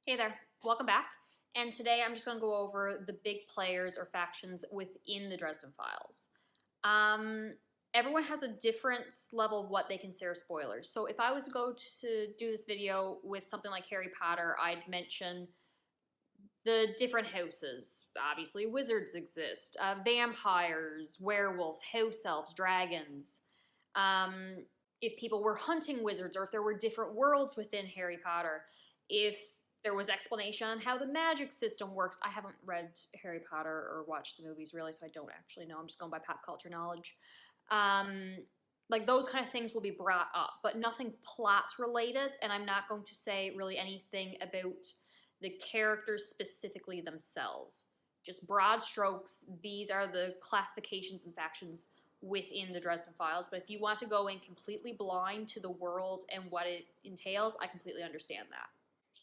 Hey there, welcome back. And today I'm just going to go over the big players or factions within the Dresden Files. Um, Everyone has a different level of what they consider spoilers. So if I was to go to do this video with something like Harry Potter, I'd mention the different houses. Obviously, wizards exist, vampires, werewolves, house elves, dragons. Um, if people were hunting wizards, or if there were different worlds within Harry Potter, if there was explanation on how the magic system works. I haven't read Harry Potter or watched the movies really, so I don't actually know. I'm just going by pop culture knowledge. Um, like those kind of things will be brought up, but nothing plot related, and I'm not going to say really anything about the characters specifically themselves. Just broad strokes, these are the classifications and factions within the Dresden Files. But if you want to go in completely blind to the world and what it entails, I completely understand that.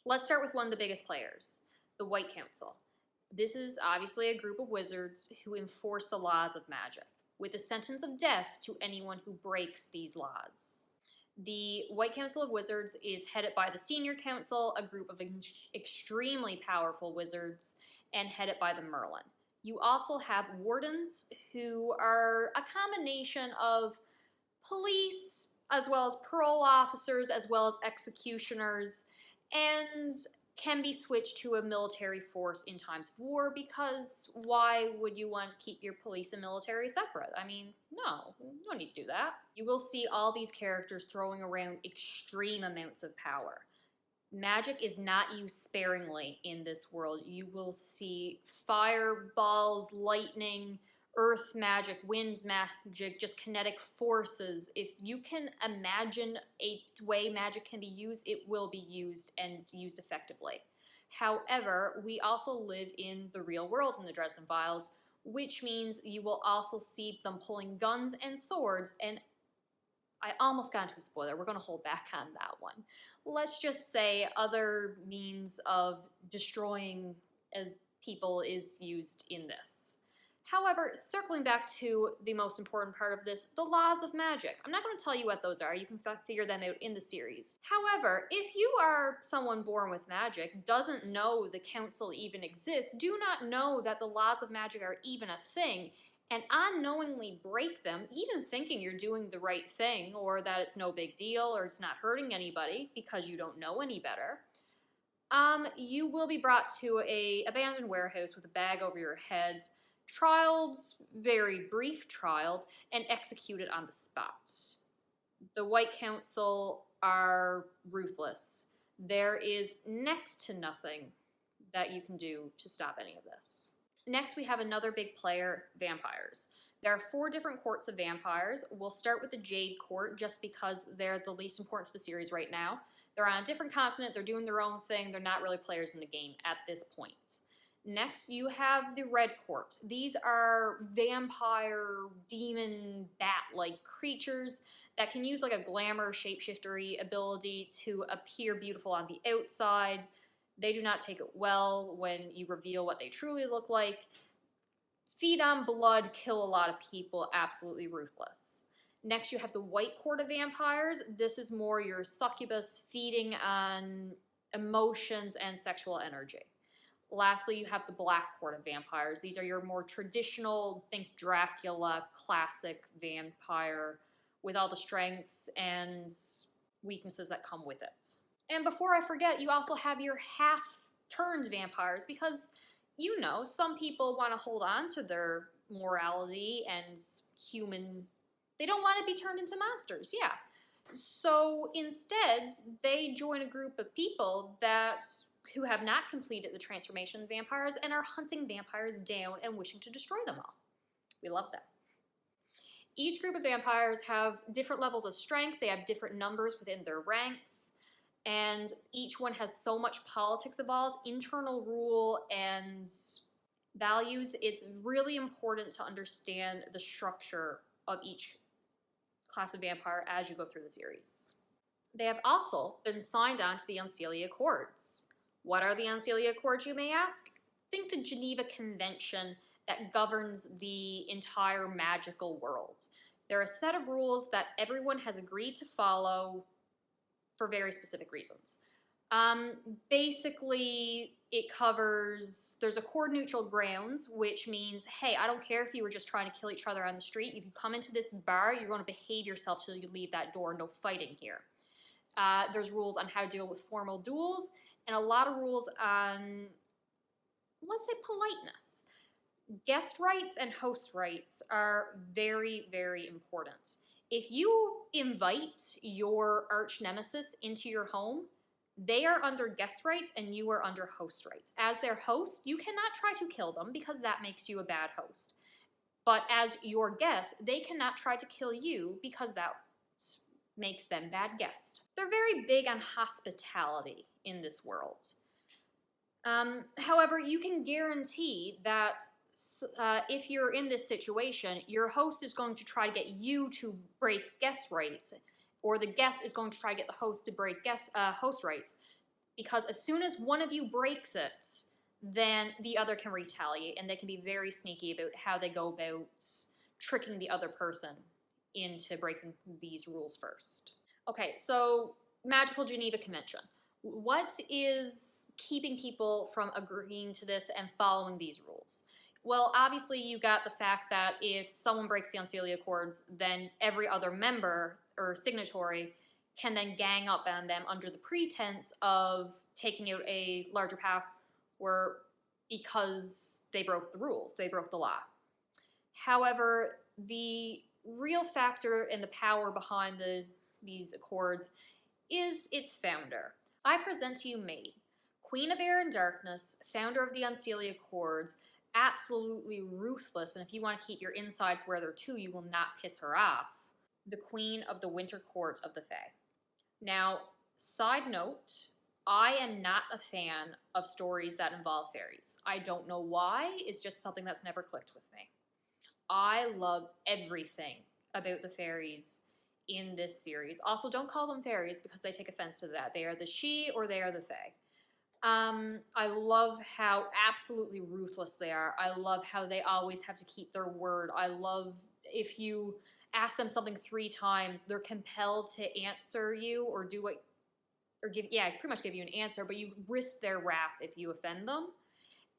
Let's start with one of the biggest players, the White Council. This is obviously a group of wizards who enforce the laws of magic, with a sentence of death to anyone who breaks these laws. The White Council of Wizards is headed by the Senior Council, a group of extremely powerful wizards, and headed by the Merlin. You also have wardens, who are a combination of police, as well as parole officers, as well as executioners, and can be switched to a military force in times of war, because why would you want to keep your police and military separate? I mean, no need to do that. You will see all these characters throwing around extreme amounts of power. Magic is not used sparingly in this world. You will see fireballs, lightning, earth magic, wind magic, just kinetic forces. If you can imagine a way magic can be used, it will be used and used effectively. However, we also live in the real world in the Dresden Files, which means you will also see them pulling guns and swords, and I almost got into a spoiler. We're going to hold back on that one. Let's just say other means of destroying people is used in this. However, circling back to the most important part of this, the laws of magic. I'm not going to tell you what those are. You can figure them out in the series. However, if you are someone born with magic, doesn't know the council even exists, do not know that the laws of magic are even a thing, and unknowingly break them, even thinking you're doing the right thing, or that it's no big deal, or it's not hurting anybody because you don't know any better, you will be brought to a abandoned warehouse with a bag over your head, trialed, very brief trialed, and executed on the spot. The White Council are ruthless. There is next to nothing that you can do to stop any of this. Next, we have another big player, vampires. There are 4 different courts of vampires. We'll start with the Jade Court just because they're the least important to the series right now. They're on a different continent, they're doing their own thing, they're not really players in the game at this point. Next, you have the Red Court. These are vampire, demon, bat-like creatures that can use like a glamour shapeshiftery ability to appear beautiful on the outside. They do not take it well when you reveal what they truly look like. Feed on blood, kill a lot of people, absolutely ruthless. Next, you have the White Court of Vampires. This is more your succubus feeding on emotions and sexual energy. Lastly, you have the Black Court of Vampires. These are your more traditional, think Dracula, classic vampire with all the strengths and weaknesses that come with it. And before I forget, you also have your half-turned vampires, because, you know, some people want to hold on to their morality and human. They don't want to be turned into monsters, yeah. So instead, they join a group of people who have not completed the transformation of vampires and are hunting vampires down and wishing to destroy them all. We love that. Each group of vampires have different levels of strength. They have different numbers within their ranks. And each one has so much politics involved, internal rule, and values. It's really important to understand the structure of each class of vampire as you go through the series. They have also been signed on to the Unseelie Accords. What are the Unseelie Accords, you may ask? Think the Geneva Convention that governs the entire magical world. They're a set of rules that everyone has agreed to follow for very specific reasons. Um, Basically, it covers, there's a cord neutral grounds, which means, hey, I don't care if you were just trying to kill each other on the street. If you come into this bar, you're going to behave yourself till you leave that door. No fighting here. There's rules on how to deal with formal duels, and a lot of rules on, let's say, politeness. Guest rights and host rights are very, very important. If you invite your arch nemesis into your home, they are under guest rights and you are under host rights. As their host, you cannot try to kill them because that makes you a bad host. But as your guest, they cannot try to kill you because that makes them bad guests. They're very big on hospitality in this world. However, you can guarantee that if you're in this situation, your host is going to try to get you to break guest rights, or the guest is going to try to get the host to break host rights, because as soon as one of you breaks it, then the other can retaliate, and they can be very sneaky about how they go about tricking the other person into breaking these rules first. Okay, so Magical Geneva Convention. What is keeping people from agreeing to this and following these rules? Well, obviously you got the fact that if someone breaks the Unseelie Accords, then every other member or signatory can then gang up on them under the pretense of taking out a larger power because they broke the rules, they broke the law. However, the real factor and the power behind these accords is its founder. I present to you Maid, Queen of Air and Darkness, founder of the Unseelie Accords, absolutely ruthless, and if you want to keep your insides where they're too, you will not piss her off, the Queen of the Winter Court of the Fae. Now, side note, I am not a fan of stories that involve fairies. I don't know why, it's just something that's never clicked with me. I love everything about the fairies in this series. Also, don't call them fairies because they take offense to that. They are the she or they are the fae. I love how absolutely ruthless they are. I love how they always have to keep their word. I love if you ask them something 3 times, they're compelled to answer you or do what, or give, yeah, pretty much give you an answer, but you risk their wrath if you offend them.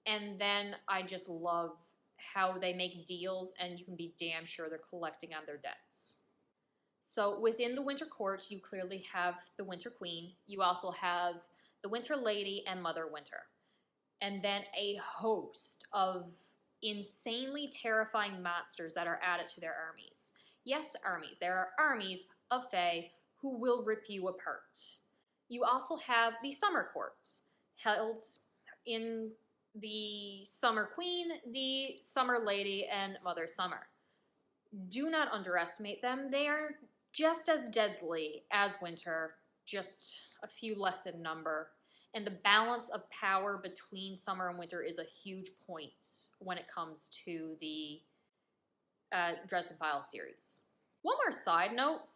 And then I just love how they make deals and you can be damn sure they're collecting on their debts. So within the Winter Court, you clearly have the Winter Queen. You also have the Winter Lady and Mother Winter. And then a host of insanely terrifying monsters that are added to their armies. Yes, armies. There are armies of fae who will rip you apart. You also have the Summer Court, held in the Summer Queen, the Summer Lady, and Mother Summer. Do not underestimate them. They are just as deadly as Winter, just a few less in number. And the balance of power between Summer and Winter is a huge point when it comes to the Dresden Files series. One more side note.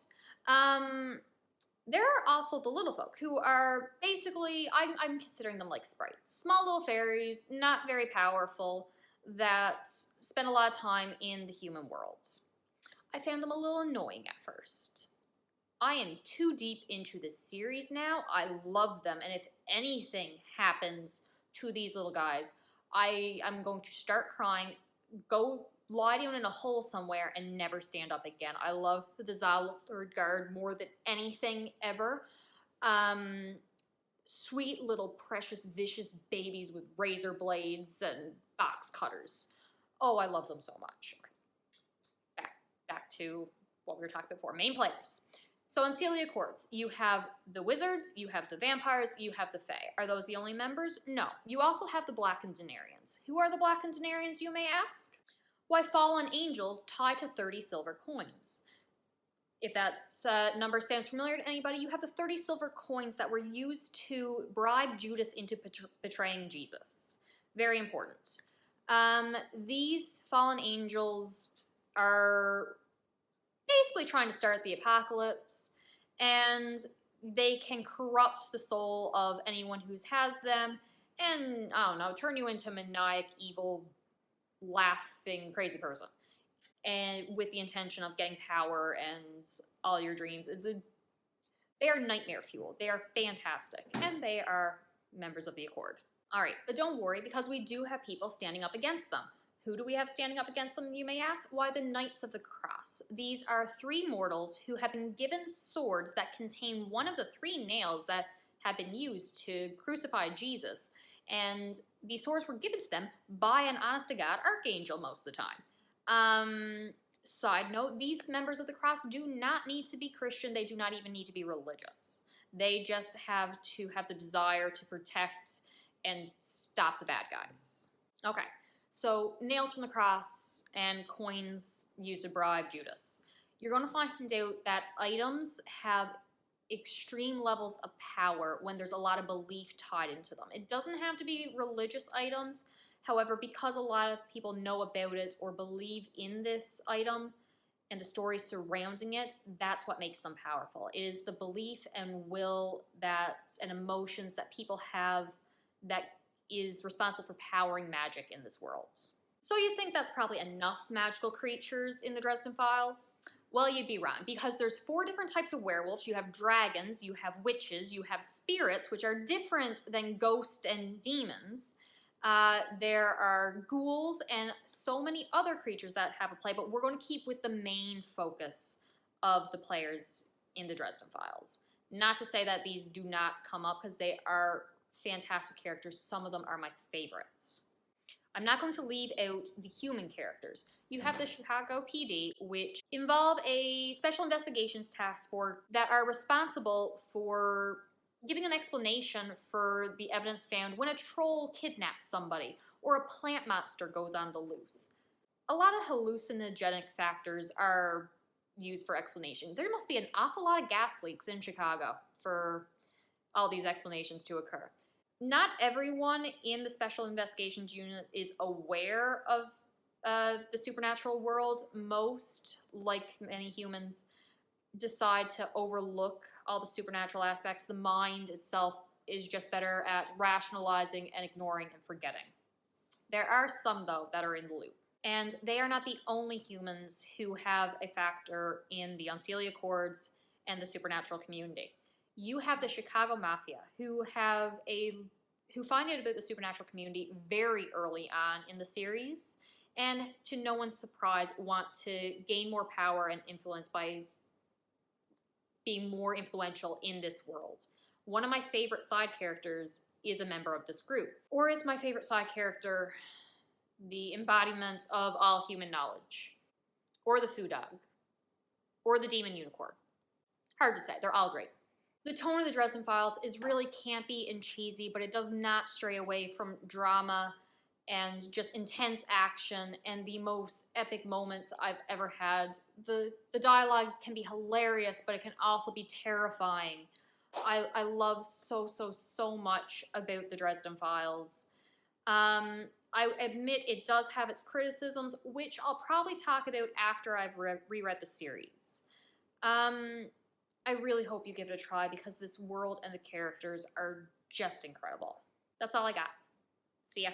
There are also the little folk who are basically, I'm considering them like sprites. Small little fairies, not very powerful, that spend a lot of time in the human world. I found them a little annoying at first. I am too deep into this series now. I love them, and if anything happens to these little guys, I'm going to start crying, go lie down in a hole somewhere, and never stand up again. I love the Zalord Guard more than anything ever. Sweet little precious vicious babies with razor blades and box cutters. Oh, I love them so much. Okay. Back to what we were talking about before. Main players. So in Unseelie Accords, you have the wizards, you have the vampires, you have the fae. Are those the only members? No. You also have the Blackened Denarians. Who are the Blackened Denarians, you may ask? Why, fallen angels tied to 30 silver coins. If that number sounds familiar to anybody, you have the 30 silver coins that were used to bribe Judas into betraying Jesus. Very important. These fallen angels are basically trying to start the apocalypse, and they can corrupt the soul of anyone who has them and, I don't know, turn you into maniac, evil, laughing, crazy person. And with the intention of getting power and all your dreams. They are nightmare fuel. They are fantastic, and they are members of the Accord. All right, but don't worry, because we do have people standing up against them. Who do we have standing up against them, you may ask? Why, the Knights of the Cross. These are 3 mortals who have been given swords that contain one of the 3 nails that have been used to crucify Jesus. And these swords were given to them by an honest-to-God archangel most of the time. Side note, these members of the cross do not need to be Christian. They do not even need to be religious. They just have to have the desire to protect and stop the bad guys. Okay, so nails from the cross and coins used to bribe Judas. You're going to find out that items have extreme levels of power when there's a lot of belief tied into them. It doesn't have to be religious items. However, because a lot of people know about it or believe in this item and the stories surrounding it, that's what makes them powerful. It is the belief and will and emotions that people have that is responsible for powering magic in this world. So you think that's probably enough magical creatures in the Dresden Files? Well, you'd be wrong, because there's 4 different types of werewolves. You have dragons, you have witches, you have spirits, which are different than ghosts and demons. There are ghouls and so many other creatures that have a play, but we're going to keep with the main focus of the players in the Dresden Files. Not to say that these do not come up, because they are fantastic characters. Some of them are my favorites. I'm not going to leave out the human characters. You have the Chicago PD, which involve a special investigations task force that are responsible for giving an explanation for the evidence found when a troll kidnaps somebody or a plant monster goes on the loose. A lot of hallucinogenic factors are used for explanation. There must be an awful lot of gas leaks in Chicago for all these explanations to occur. Not everyone in the Special Investigations Unit is aware of the supernatural world. Most, like many humans, decide to overlook all the supernatural aspects. The mind itself is just better at rationalizing and ignoring and forgetting. There are some, though, that are in the loop. And they are not the only humans who have a factor in the Unseelie Accords and the supernatural community. You have the Chicago Mafia, who find out about the supernatural community very early on in the series, and to no one's surprise, want to gain more power and influence by being more influential in this world. One of my favorite side characters is a member of this group. Or is my favorite side character the embodiment of all human knowledge? Or the Foo Dog? Or the Demon Unicorn? Hard to say, they're all great. The tone of the Dresden Files is really campy and cheesy, but it does not stray away from drama and just intense action and the most epic moments I've ever had. The dialogue can be hilarious, but it can also be terrifying. I love so much about the Dresden Files. I admit it does have its criticisms, which I'll probably talk about after I've reread the series. I really hope you give it a try, because this world and the characters are just incredible. That's all I got. See ya.